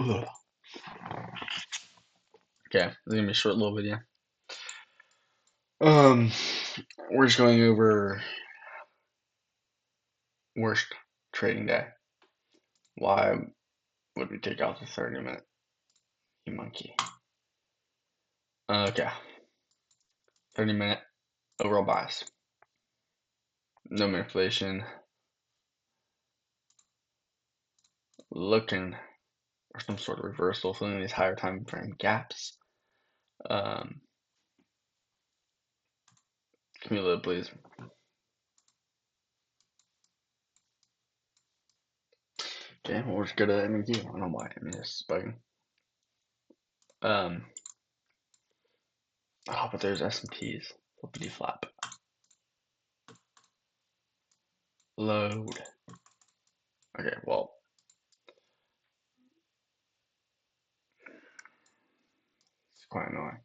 Ugh. Okay, this is gonna be a short little video. We're just going over worst trading day. Why would we take out the 30-minute? You monkey. Okay, 30-minute overall bias. No manipulation. Looking for some sort of reversal, filling these higher time frame gaps. Cumulative, please. Okay, well, we're just good at MED. I don't know why MED is bugging. Oh, but there's S&Ps. Flippity flap. Load. Okay, well. It's quite annoying.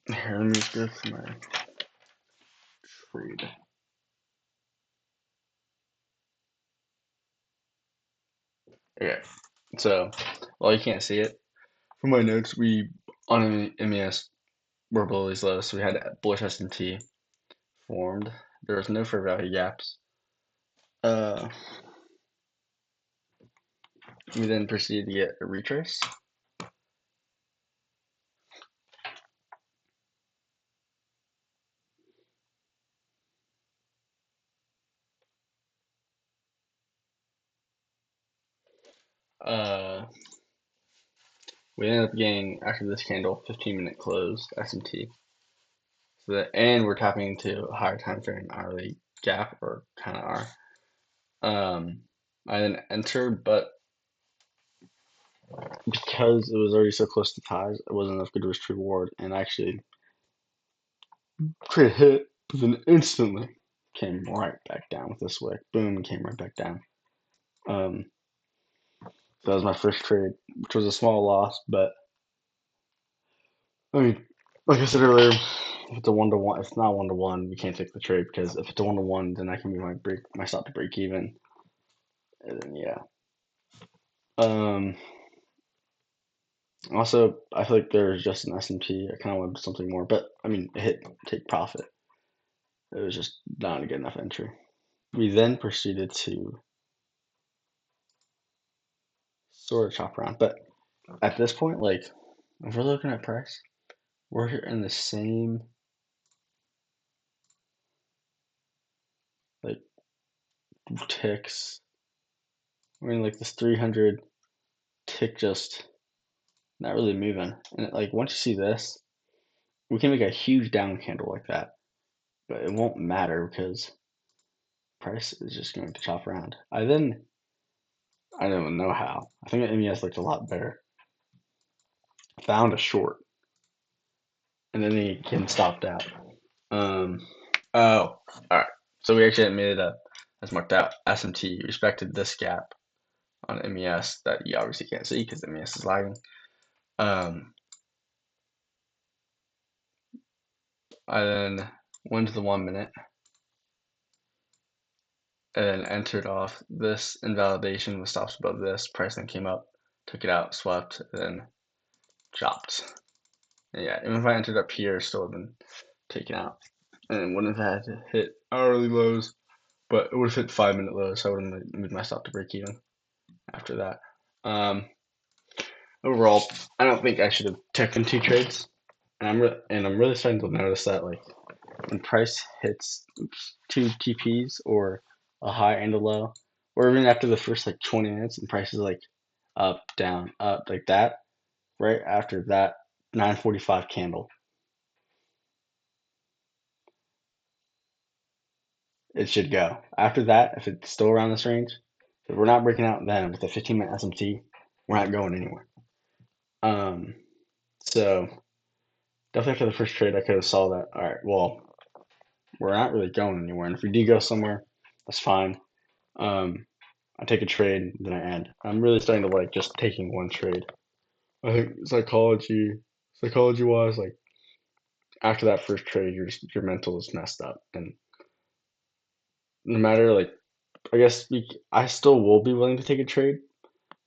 Here, let me just go through my trade. Okay, so, well, you can't see it. From my notes, we, on MES, were below these lows, so we had bullish S&T formed. There was no fair value gaps. We then proceeded to get a retrace. We ended up getting, after this candle, 15-minute close, S&T. So that, and we're tapping into a higher time frame hourly gap, or kind of are. I then entered, but because it was already so close to ties, it wasn't enough good risk reward, and actually trade hit, but then instantly came right back down with this wick. Boom, came right back down. So that was my first trade, which was a small loss, but I mean, like I said earlier, if it's a 1-to-1, if it's not 1-to-1, we can't take the trade, because if it's a 1-to-1, then I can move my stop to break even, and then yeah. Also, I feel like there's just an S&P. I kind of wanted something more, but I mean, it hit take profit. It was just not a good enough entry. We then proceeded to sort of chop around, but at this point, like, if we're looking at price, we're in the same, like, ticks. I mean, like, this 300 tick just not really moving. And like, once you see this, we can make a huge down candle like that, but it won't matter because price is just going to chop around. I don't even know how. I think the MES looked a lot better. Found a short, and then he can stopped out. Oh, all right. So we actually made it up as marked out. S&T respected this gap on MES that you obviously can't see because MES is lagging. I then went to the 1 minute and entered off this invalidation with stops above this. Price then came up, took it out, swept, then chopped. And yeah, even if I entered up here, it still would have been taken out. And wouldn't have had to hit hourly lows, but it would have hit 5-minute lows, so I would have moved my stop to break even after that. Overall, I don't think I should have taken 2 trades. And I'm really starting to notice that, like, when price hits 2 TPs or a high and a low, or even after the first like 20 minutes and price is like up, down, up, like that, right after that 9:45 candle, it should go. After that, if it's still around this range, if we're not breaking out then with a 15-minute SMT, we're not going anywhere. So definitely after the first trade, I could have saw that. All right, well, we're not really going anywhere, and if we do go somewhere, that's fine. I take a trade, then I end. I'm really starting to like just taking one trade. I think psychology wise, like after that first trade, your mental is messed up, and no matter like, I guess I still will be willing to take a trade,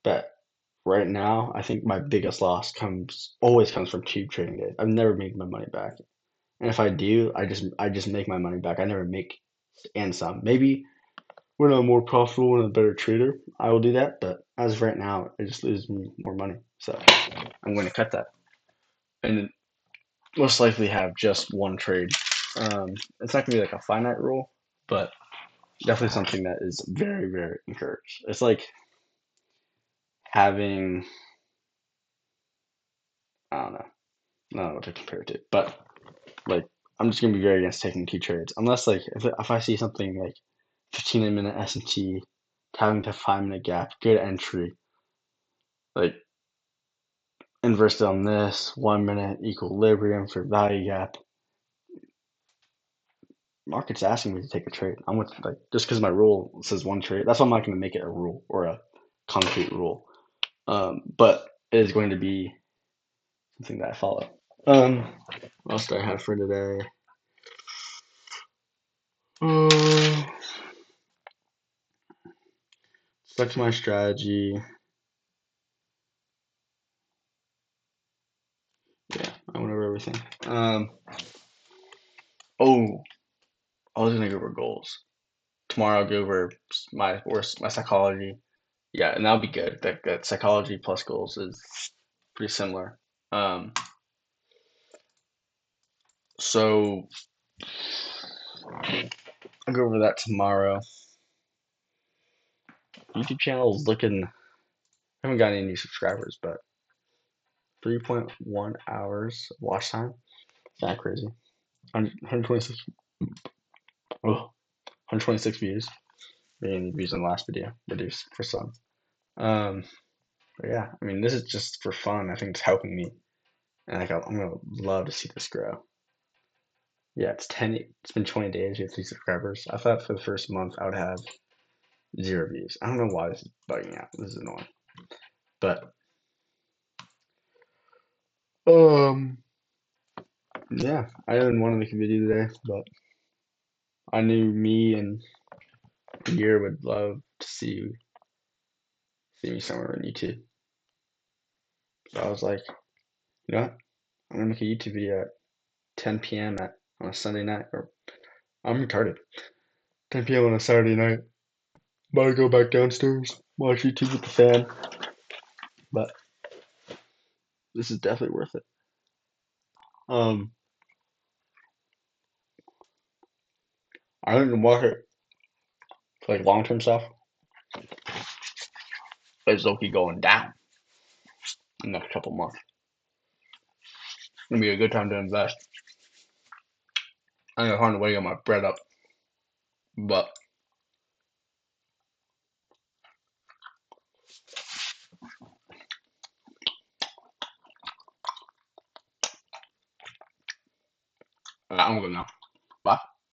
But right now, I think my biggest loss always comes from cheap trading days. I've never made my money back. And if I do, I just make my money back. I never make and some. Maybe when I'm more profitable and a better trader, I will do that. But as of right now, I just lose more money. So I'm going to cut that and most likely have just one trade. It's not gonna be like a finite rule, but definitely something that is very, very encouraged. It's like having, I don't know, I don't know what to compare it to, but like I'm just gonna be very against taking two trades unless like if I see something like 15-minute S&T having to 5-minute gap, good entry, like inversed on this 1-minute equilibrium for value gap. Market's asking me to take a trade. I'm with like just because my rule says one trade. That's why I'm not going to make it a rule or a concrete rule. But it is going to be something that I follow. What else do I have for today? Stuck to my strategy. Yeah, I went over everything. Oh, I was gonna go over goals. Tomorrow I'll go over my psychology. Yeah, and that'll be good. That psychology plus goals is pretty similar. So I'll go over that tomorrow. YouTube channel is looking. I haven't got any new subscribers, but 3.1 hours of watch time. That crazy. 126. Oh, 126 views. Being views in the last video reduced for some. Um, but yeah, I mean, this is just for fun. I think it's helping me, and like I'm gonna love to see this grow. Yeah, it's 10. It's been 20 days. We have 3 subscribers. I thought for the first month I would have 0 views. I don't know why this is bugging out. This is annoying. But um, yeah, I didn't want to make a video today, but I knew me and Year would love to see me somewhere on YouTube. So I was like, you know what? I'm gonna make a YouTube video at 10 p.m. on a Sunday night. Or I'm retarded. 10 p.m. on a Saturday night. About to go back downstairs, watch YouTube with the fam. But this is definitely worth it. Um, I don't even watch it for like long term stuff. But it's Loki going down in the next couple months. It's gonna be a good time to invest. I'm gonna find a way to get my bread up, but I'm good now.